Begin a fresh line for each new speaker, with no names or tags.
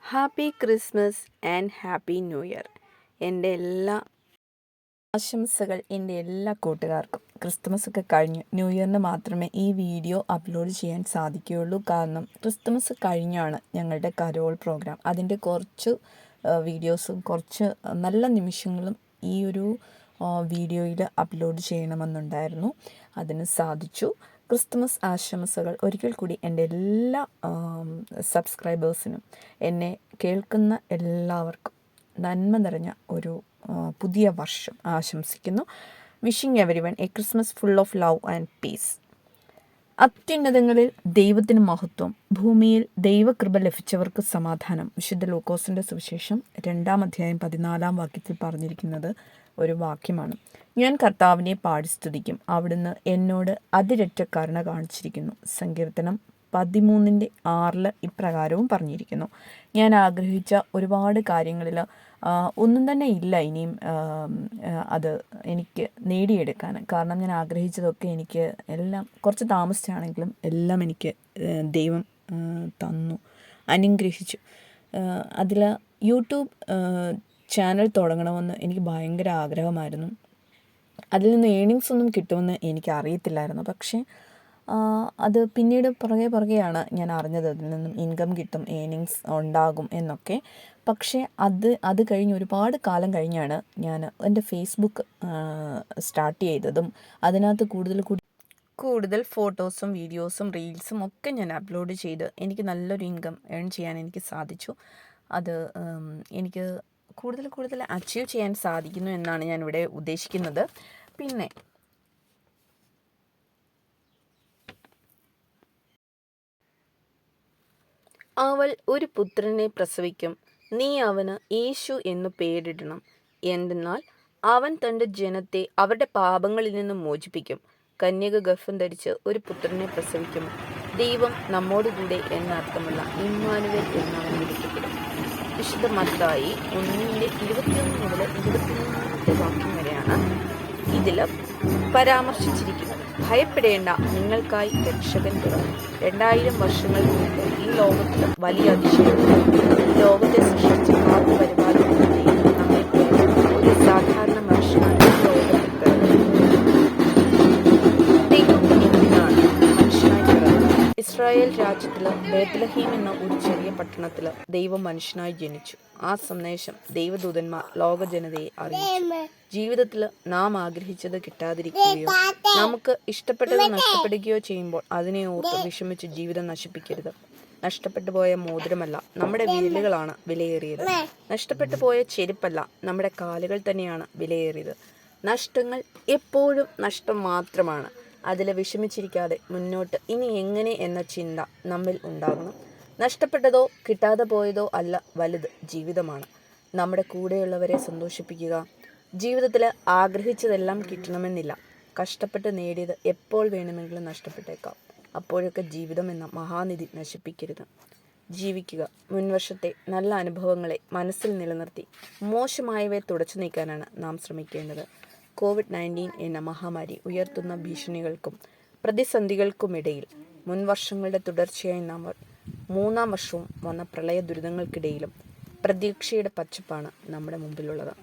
Happy Christmas and happy new year. എൻ്റെ എല്ലാ ആശംസകൾ എൻ്റെ എല്ലാ കൂട്ടുകാർക്കും. ക്രിസ്തുമസ് ഒക്കെ കഴിഞ്ഞു, ന്യൂ ഇയറിന് മാത്രമേ ഈ വീഡിയോ അപ്ലോഡ് ചെയ്യാൻ സാധിക്കുകയുള്ളൂ. കാരണം ക്രിസ്തുമസ് കഴിഞ്ഞാണ് ഞങ്ങളുടെ കരോൾ പ്രോഗ്രാം. അതിൻ്റെ കുറച്ച് വീഡിയോസും കുറച്ച് നല്ല നിമിഷങ്ങളും ഈ ഒരു വീഡിയോയിൽ അപ്ലോഡ് ചെയ്യണമെന്നുണ്ടായിരുന്നു. അതിന് സാധിച്ചു. ക്രിസ്തുമസ് ആശംസകൾ ഒരിക്കൽ കൂടി എൻ്റെ എല്ലാ സബ്സ്ക്രൈബേഴ്സിനും, എന്നെ കേൾക്കുന്ന എല്ലാവർക്കും നന്മ നിറഞ്ഞ ഒരു പുതിയ വർഷം ആശംസിക്കുന്നു. Wishing every one A Christmas full of love and piece. അത്യുന്നതങ്ങളിൽ ദൈവത്തിന് മഹത്വം, ഭൂമിയിൽ ദൈവകൃപ ലഭിച്ചവർക്ക് സമാധാനം. വിശുദ്ധ ലൂക്കോസിൻ്റെ സുവിശേഷം 2-ാം അധ്യായം 14-ാം വാക്യത്തിൽ പറഞ്ഞിരിക്കുന്നത് ഒരു വാക്യമാണ്. ഞാൻ കർത്താവിനെ പാടി സ്തുതിക്കും, അവിടുന്ന് എന്നോട് അതിരറ്റ കരുണ കാണിച്ചിരിക്കുന്നു. സങ്കീർത്തനം 13:6 ഇപ്രകാരവും പറഞ്ഞിരിക്കുന്നു. ഞാൻ ആഗ്രഹിച്ച ഒരുപാട് കാര്യങ്ങളിൽ ഒന്നും തന്നെ ഇല്ല ഇനിയും അത് എനിക്ക് നേടിയെടുക്കാൻ. കാരണം ഞാൻ ആഗ്രഹിച്ചതൊക്കെ എനിക്ക് എല്ലാം കുറച്ച് താമസിച്ചാണെങ്കിലും എല്ലാം എനിക്ക് ദൈവം തന്നു, അനുഗ്രഹിച്ചു. അതിൽ യൂട്യൂബ് ചാനൽ തുടങ്ങണമെന്ന് എനിക്ക് ഭയങ്കര ആഗ്രഹമായിരുന്നു. അതിൽ നിന്ന് ഏണിങ്സ് ഒന്നും കിട്ടുമെന്ന് എനിക്ക് അറിയത്തില്ലായിരുന്നു. പക്ഷേ അത് പിന്നീട് പുറകെയാണ് ഞാൻ അറിഞ്ഞത് അതിൽ നിന്നും ഇൻകം കിട്ടും, ഏണിങ്സ് ഉണ്ടാകും എന്നൊക്കെ. പക്ഷേ അത് കഴിഞ്ഞ് ഒരുപാട് കാലം കഴിഞ്ഞാണ് ഞാൻ എൻ്റെ ഫേസ്ബുക്ക് സ്റ്റാർട്ട് ചെയ്തതും അതിനകത്ത് കൂടുതൽ ഫോട്ടോസും വീഡിയോസും റീൽസും ഒക്കെ ഞാൻ അപ്ലോഡ് ചെയ്ത് എനിക്ക് നല്ലൊരു ഇൻകം ഏൺ ചെയ്യാൻ എനിക്ക് സാധിച്ചു. അത് എനിക്ക് കൂടുതൽ അച്ചീവ് ചെയ്യാൻ സാധിക്കുന്നു എന്നാണ് ഞാനിവിടെ ഉദ്ദേശിക്കുന്നത്. പിന്നെ അവൾ ഒരു പുത്രനെ പ്രസവിക്കും, നീ അവന് യേശു എന്നു പേരിടണം. എന്തെന്നാൽ അവൻ തൻ്റെ ജനത്തെ അവരുടെ പാപങ്ങളിൽ നിന്ന് മോചിപ്പിക്കും. കന്യക ഗർഭം ധരിച്ച് ഒരു പുത്രനെ പ്രസവിക്കും. ദൈവം നമ്മോടുകൂടെ എന്നർത്ഥമുള്ള ഇമ്മാനുവേൽ എന്നവൻ വിളിക്കപ്പെടും. വിശുദ്ധ മത്തായി 1:21 മുതൽ 23 വാക്യം വരെയാണ് ഇതിൽ പരാമർശിച്ചിരിക്കുന്നത്. ഭയപ്പെടേണ്ട, നിങ്ങൾക്കായി രക്ഷകൻ പിറന്നു. 2000 വർഷങ്ങൾക്ക് മുമ്പ് ഈ ലോകത്തിൽ വലിയ അതിശയം. ലോകത്തെ സൃഷ്ടിച്ച് കാത്തു പരിപാലിക്കുന്ന ദൈവം നമ്മെ ഒരു സാധാരണ മനുഷ്യനായി ലോകത്തിൽ പിറന്നു. ദൈവം എന്തിനാണ് മനുഷ്യനായി പിറന്നത്? ഇസ്രായേൽ രാജ്യത്തിൽ ബേത്ലഹീം എന്ന ഒരു ചെറിയ പട്ടണത്തിൽ ദൈവം മനുഷ്യനായി ജനിച്ചു. ആ സന്ദേശം ദൈവദൂതന്മാർ ലോക ജനതയെ അറിയിച്ചു. ജീവിതത്തിൽ നാം ആഗ്രഹിച്ചത് കിട്ടാതിരിക്കുകയോ നമുക്ക് ഇഷ്ടപ്പെട്ടത് നഷ്ടപ്പെടുകയോ ചെയ്യുമ്പോൾ അതിനെ ഓർത്ത് വിഷമിച്ച് ജീവിതം നശിപ്പിക്കരുത്. നഷ്ടപ്പെട്ടു പോയ മോതിരമല്ല, നമ്മുടെ വിരലുകളാണ് വിലയേറിയത്. നഷ്ടപ്പെട്ടു പോയ ചെരുപ്പല്ല, നമ്മുടെ കാലുകൾ തന്നെയാണ് വിലയേറിയത്. നഷ്ടങ്ങൾ എപ്പോഴും നഷ്ടം മാത്രമാണ്. അതിൽ വിഷമിച്ചിരിക്കാതെ മുന്നോട്ട് ഇനി എങ്ങനെ എന്ന ചിന്ത നമ്മിൽ ഉണ്ടാകണം. നഷ്ടപ്പെട്ടതോ കിട്ടാതെ പോയതോ അല്ല വലുത്, ജീവിതമാണ്. നമ്മുടെ കൂടെയുള്ളവരെ സന്തോഷിപ്പിക്കുക. ജീവിതത്തിൽ ആഗ്രഹിച്ചതെല്ലാം കിട്ടണമെന്നില്ല. കഷ്ടപ്പെട്ട് നേടിയത് എപ്പോൾ വേണമെങ്കിലും നഷ്ടപ്പെട്ടേക്കാം. അപ്പോഴൊക്കെ ജീവിതം എന്ന മഹാനിധി നശിപ്പിക്കരുത്. ജീവിക്കുക. മുൻവർഷത്തെ നല്ല അനുഭവങ്ങളെ മനസ്സിൽ നിലനിർത്തി മോശമായവയെ തുടച്ചു നീക്കാനാണ് നാം ശ്രമിക്കേണ്ടത്. COVID-19 എന്ന മഹാമാരി ഉയർത്തുന്ന ഭീഷണികൾക്കും പ്രതിസന്ധികൾക്കുമിടയിൽ മുൻവർഷങ്ങളുടെ തുടർച്ചയായി നാം 3-ാം വർഷവും വന്ന പ്രളയ ദുരിതങ്ങൾക്കിടയിലും പ്രതീക്ഷയുടെ പച്ചപ്പാണ് നമ്മുടെ മുമ്പിലുള്ളത്.